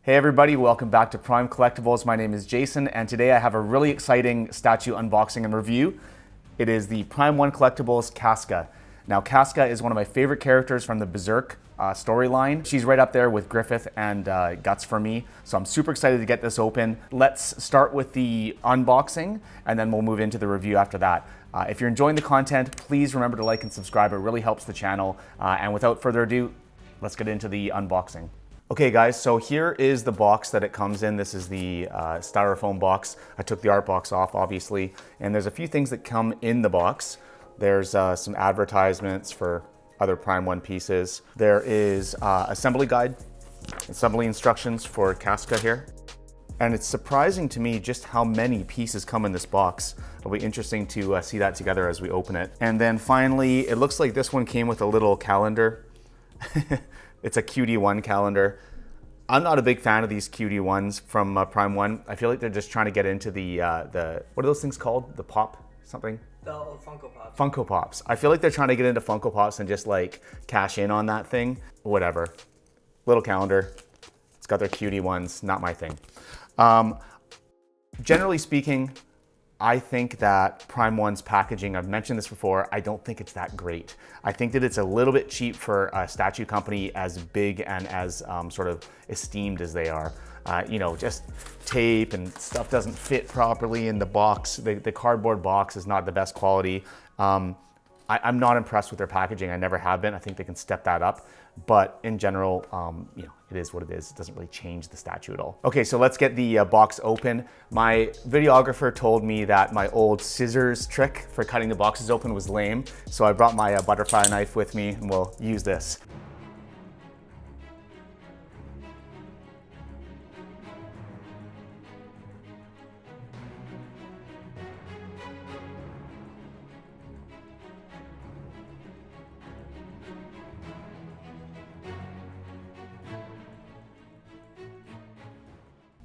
Hey everybody, welcome back to Prime Collectibles. My name is Jason, and today I have a really exciting statue unboxing and review. It is the Prime 1 Collectibles Casca. Now, Casca is one of my favorite characters from the Berserk storyline. She's right up there with Griffith and Guts for me, so I'm super excited to get this open. Let's start with the unboxing, and then we'll move into the review after that. If you're enjoying the content, please remember to like and subscribe. It really helps the channel. And without further ado, let's get into the unboxing. Okay guys, so here is the box that it comes in. This is the styrofoam box. I took the art box off, obviously, and there's a few things that come in the box. There's some advertisements for other Prime 1 pieces. There is assembly guide, assembly instructions for Casca here. And it's surprising to me just how many pieces come in this box. It'll be interesting to see that together as we open it. And then finally, it looks like this one came with a little calendar. It's a QD1 calendar. I'm not a big fan of these QD1s from Prime 1. I feel like they're just trying to get into the what are those things called? The pop something? The Funko Pops. Funko Pops. I feel like they're trying to get into Funko Pops and just like cash in on that thing. Whatever. Little calendar. It's got their QD1s, not my thing. Generally speaking, I think that Prime 1's packaging, I've mentioned this before, I don't think it's that great. I think that it's a little bit cheap for a statue company as big and as sort of esteemed as they are. You know, just tape and stuff doesn't fit properly in the box. The cardboard box is not the best quality. I'm not impressed with their packaging. I never have been. I think they can step that up. But in general, you know, it is what it is. It doesn't really change the statue at all. Okay, so let's get the box open. My videographer told me that my old scissors trick for cutting the boxes open was lame. So I brought my butterfly knife with me and we'll use this.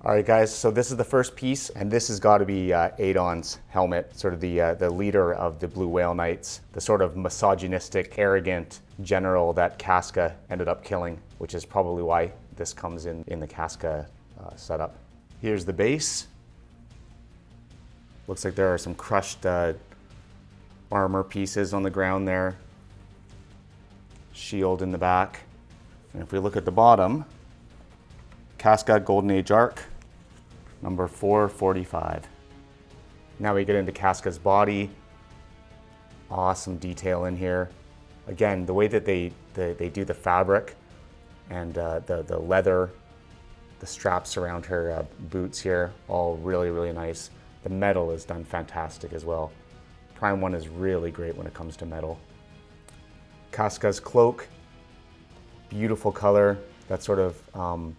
All right, guys, so this is the first piece, and this has got to be Adon's helmet, sort of the leader of the Blue Whale Knights, the sort of misogynistic, arrogant general that Casca ended up killing, which is probably why this comes in the Casca setup. Here's the base. Looks like there are some crushed armor pieces on the ground there. Shield in the back. And if we look at the bottom, Casca Golden Age Arc, number 445. Now we get into Casca's body. Awesome detail in here. Again, the way that they do the fabric and the leather, the straps around her boots here, all really, really nice. The metal is done fantastic as well. Prime 1 is really great when it comes to metal. Casca's cloak, beautiful color. That sort of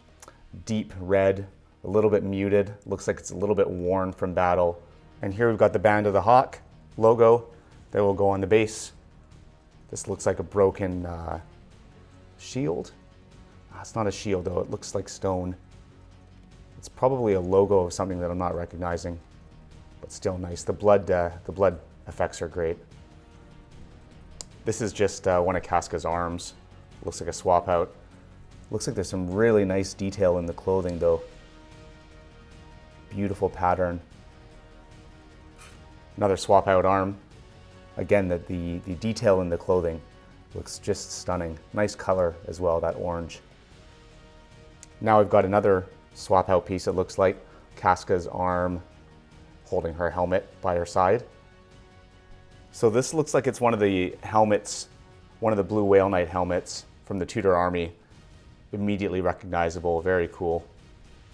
deep red, a little bit muted. Looks like it's a little bit worn from battle. And here we've got the Band of the Hawk logo that will go on the base. This looks like a broken shield. It's not a shield though, it looks like stone. It's probably a logo of something that I'm not recognizing, but still nice. The blood effects are great. This is just one of Casca's arms. Looks like a swap out. Looks like there's some really nice detail in the clothing though. Beautiful pattern. Another swap out arm. Again, the detail in the clothing looks just stunning. Nice color as well, that orange. Now we've got another swap out piece, it looks like. Casca's arm holding her helmet by her side. So this looks like it's one of the helmets, one of the Blue Whale Knight helmets from the Tudor Army. Immediately recognizable, very cool.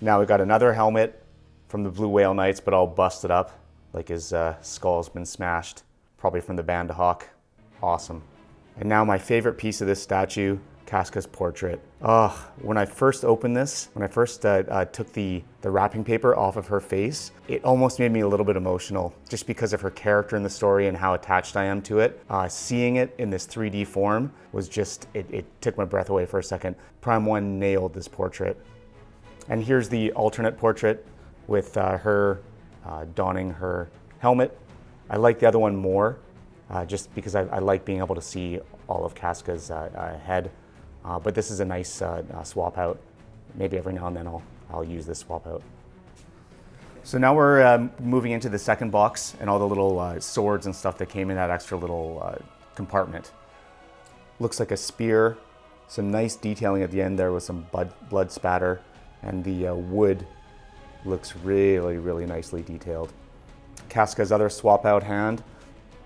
Now we've got another helmet from the Blue Whale Knights, but all busted up, like his skull's been smashed, probably from the Band of Hawk. Awesome. And now my favorite piece of this statue, Casca's portrait. Oh, when I first opened this, when I first took the wrapping paper off of her face, it almost made me a little bit emotional just because of her character in the story and how attached I am to it. Seeing it in this 3D form was just, it took my breath away for a second. Prime 1 nailed this portrait. And here's the alternate portrait with her donning her helmet. I like the other one more just because I like being able to see all of Casca's head. But this is a nice swap out. maybe every now and then I'll use this swap out. So now we're moving into the second box and all the little swords and stuff that came in that extra little compartment. Looks like a spear, some nice detailing at the end there with some blood spatter, and the wood looks really, really nicely detailed. Casca's other swap out hand.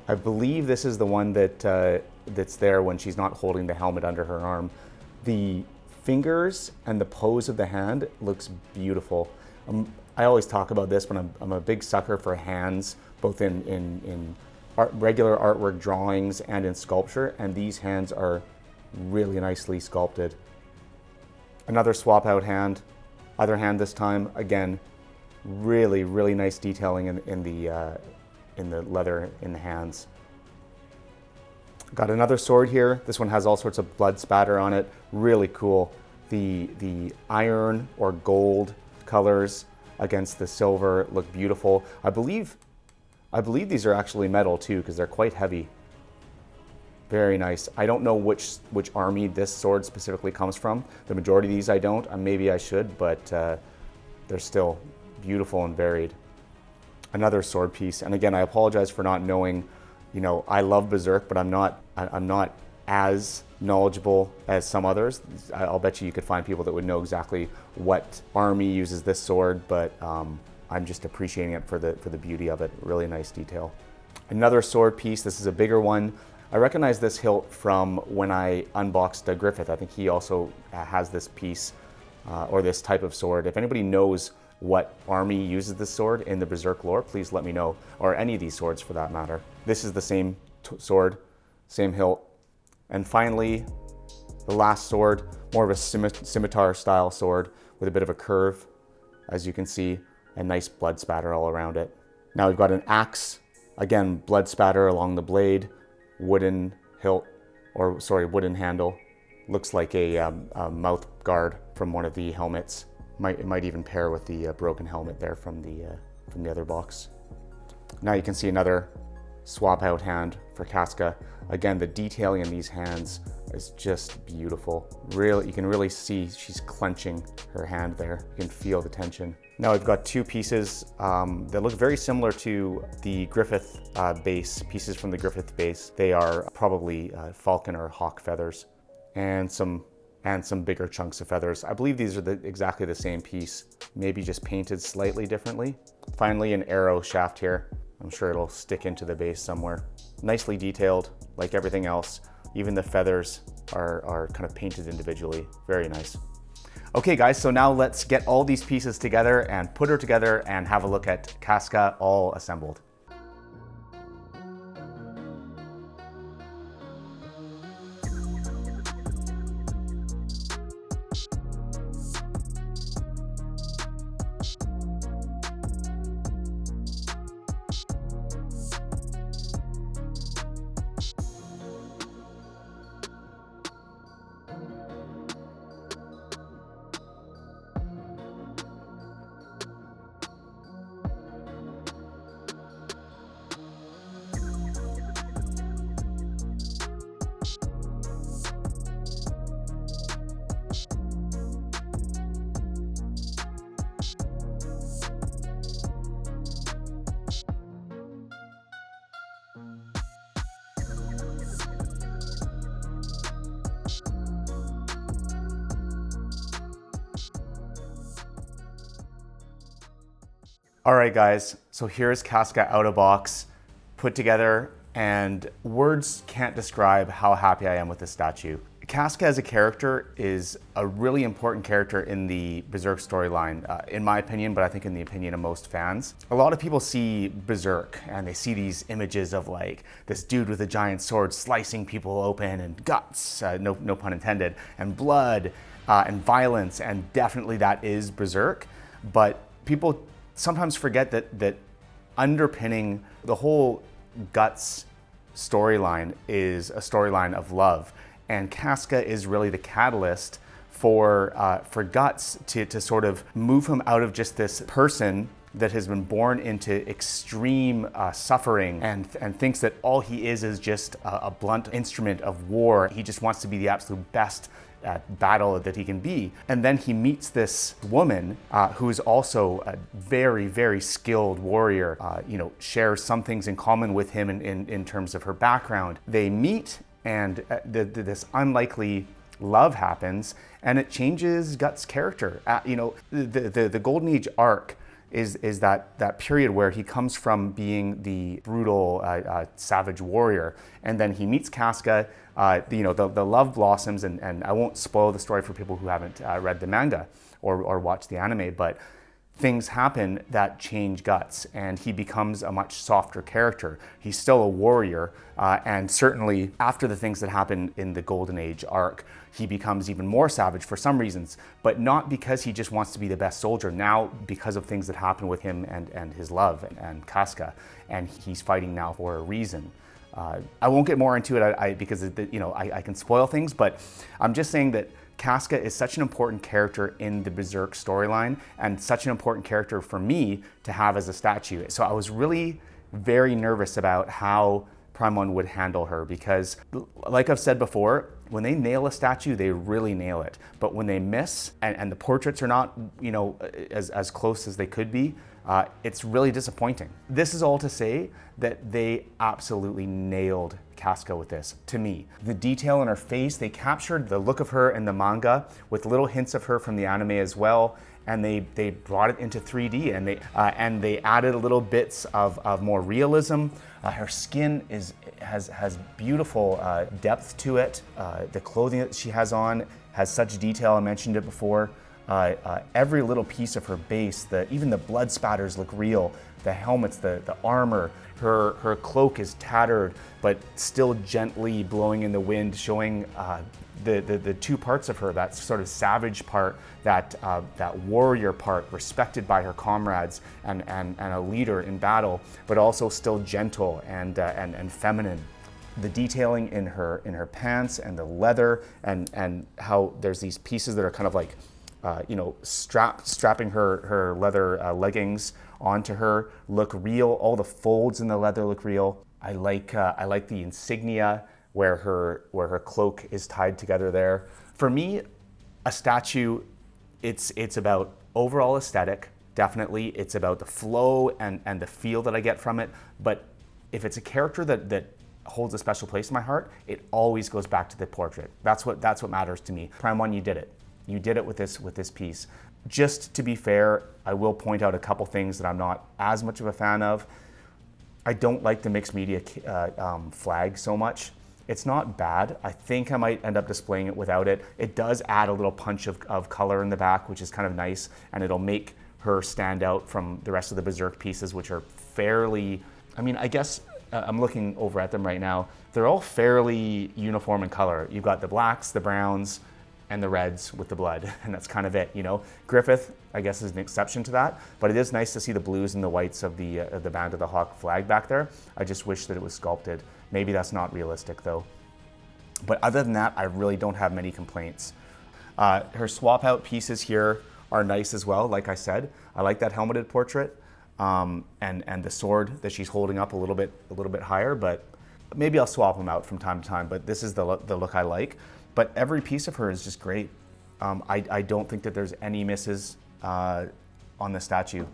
I believe this is the one that that's there when she's not holding the helmet under her arm. The fingers and the pose of the hand looks beautiful. I always talk about this, but I'm a big sucker for hands, both in regular artwork drawings and in sculpture, and these hands are really nicely sculpted. Another swap out hand, other hand this time, again, really, really nice detailing in the leather in the hands. Got another sword here. This one has all sorts of blood spatter on it. Really cool. The iron or gold colors against the silver look beautiful. I believe these are actually metal too, because they're quite heavy. Very nice. I don't know which army this sword specifically comes from. The majority of these I don't. Maybe I should, but they're still beautiful and varied. Another sword piece, and again, I apologize for not knowing. You know, I love Berserk, but I'm not as knowledgeable as some others. I'll bet you could find people that would know exactly what army uses this sword, but I'm just appreciating it for the beauty of it. Really nice detail. Another sword piece. This is a bigger one. I recognize this hilt from when I unboxed Griffith. I think he also has this piece or this type of sword. If anybody knows what army uses this sword in the Berserk lore, please let me know, or any of these swords for that matter. This is the same sword, same hilt. And finally, the last sword, more of a scimitar style sword with a bit of a curve, as you can see, and nice blood spatter all around it. Now we've got an axe, again, blood spatter along the blade, wooden hilt, or sorry, wooden handle. Looks like a mouth guard from one of the helmets. It might even pair with the broken helmet there from the other box. Now you can see another swap out hand for Casca. Again, the detailing in these hands is just beautiful. Really, you can really see she's clenching her hand there. You can feel the tension. Now we've got two pieces that look very similar to the Griffith base, pieces from the Griffith base. They are probably falcon or hawk feathers, and some bigger chunks of feathers. I believe these are exactly the same piece, maybe just painted slightly differently. Finally, an arrow shaft here. I'm sure it'll stick into the base somewhere. Nicely detailed, like everything else. Even the feathers are kind of painted individually. Very nice. Okay guys, so now let's get all these pieces together and put her together and have a look at Casca all assembled. All right guys, so here's Casca out of box, put together, and words can't describe how happy I am with this statue. Casca as a character is a really important character in the Berserk storyline, in my opinion, but I think in the opinion of most fans. A lot of people see Berserk and they see these images of like this dude with a giant sword slicing people open and guts, no pun intended, and blood and violence, and definitely that is Berserk, but people sometimes forget that underpinning the whole Guts storyline is a storyline of love, and Casca is really the catalyst for Guts to sort of move him out of just this person that has been born into extreme suffering and thinks that all he is just a blunt instrument of war. He just wants to be the absolute best at battle that he can be. And then he meets this woman who is also a very, very skilled warrior, shares some things in common with him in terms of her background. They meet, and this unlikely love happens, and it changes Guts' character. The Golden Age arc is that period where he comes from being the brutal, savage warrior, and then he meets Casca. The love blossoms, and I won't spoil the story for people who haven't read the manga or watched the anime, but things happen that change Guts, and he becomes a much softer character. He's still a warrior, and certainly after the things that happen in the Golden Age arc, he becomes even more savage for some reasons, but not because he just wants to be the best soldier. Now, because of things that happen with him and his love and Casca, and he's fighting now for a reason. I won't get more into it because I can spoil things, but I'm just saying that Casca is such an important character in the Berserk storyline, and such an important character for me to have as a statue. So I was really very nervous about how Prime 1 would handle her, because like I've said before, when they nail a statue, they really nail it. But when they miss, and the portraits are not as close as they could be, it's really disappointing. This is all to say that they absolutely nailed Casca with this, to me. The detail in her face, they captured the look of her in the manga with little hints of her from the anime as well, and they brought it into 3D, and they added little bits of more realism. Her skin has beautiful depth to it. The clothing that she has on has such detail. I mentioned it before. Every little piece of her base, even the blood spatters look real. The helmets, the armor, her cloak is tattered, but still gently blowing in the wind, showing the two parts of her, that sort of savage part, that warrior part, respected by her comrades and a leader in battle, but also still gentle and feminine. The detailing in her pants and the leather, and how there's these pieces that are kind of like strapping her leather leggings onto her look real. All the folds in the leather look real. I like the insignia where her cloak is tied together there. For me, a statue, it's about overall aesthetic, definitely. It's about the flow and the feel that I get from it. But if it's a character that holds a special place in my heart, it always goes back to the portrait. That's what matters to me. Prime 1, you did it. You did it with this piece. Just to be fair, I will point out a couple things that I'm not as much of a fan of. I don't like the mixed media flag so much. It's not bad. I think I might end up displaying it without it. It does add a little punch of color in the back, which is kind of nice, and it'll make her stand out from the rest of the Berserk pieces, which are fairly, I guess I'm looking over at them right now. They're all fairly uniform in color. You've got the blacks, the browns, and the reds with the blood, and that's kind of it, Griffith, I guess, is an exception to that, but it is nice to see the blues and the whites of the Band of the Hawk flag back there. I just wish that it was sculpted. Maybe that's not realistic though. But other than that, I really don't have many complaints. Her swap out pieces here are nice as well, like I said. I like that helmeted portrait, and the sword that she's holding up a little bit higher, but maybe I'll swap them out from time to time, but this is the look I like. But every piece of her is just great. I don't think that there's any misses on the statue.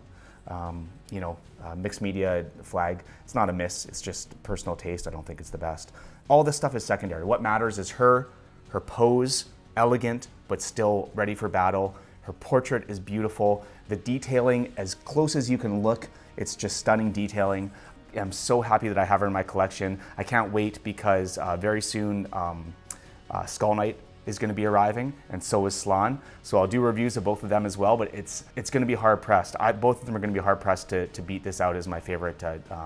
Mixed media flag, it's not a miss, it's just personal taste. I don't think it's the best. All this stuff is secondary. What matters is her pose, elegant, but still ready for battle. Her portrait is beautiful. The detailing, as close as you can look, it's just stunning detailing. I'm so happy that I have her in my collection. I can't wait because very soon, Skull Knight is going to be arriving, and so is Slan. So I'll do reviews of both of them as well, but it's going to be hard pressed. Both of them are going to be hard pressed to beat this out as my favorite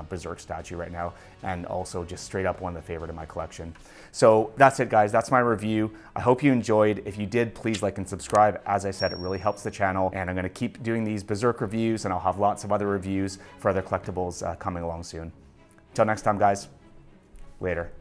Berserk statue right now, and also just straight up one of the favorite in my collection. So that's it, guys. That's my review. I hope you enjoyed. If you did, please like and subscribe. As I said, it really helps the channel, and I'm going to keep doing these Berserk reviews, and I'll have lots of other reviews for other collectibles coming along soon. Until next time, guys. Later.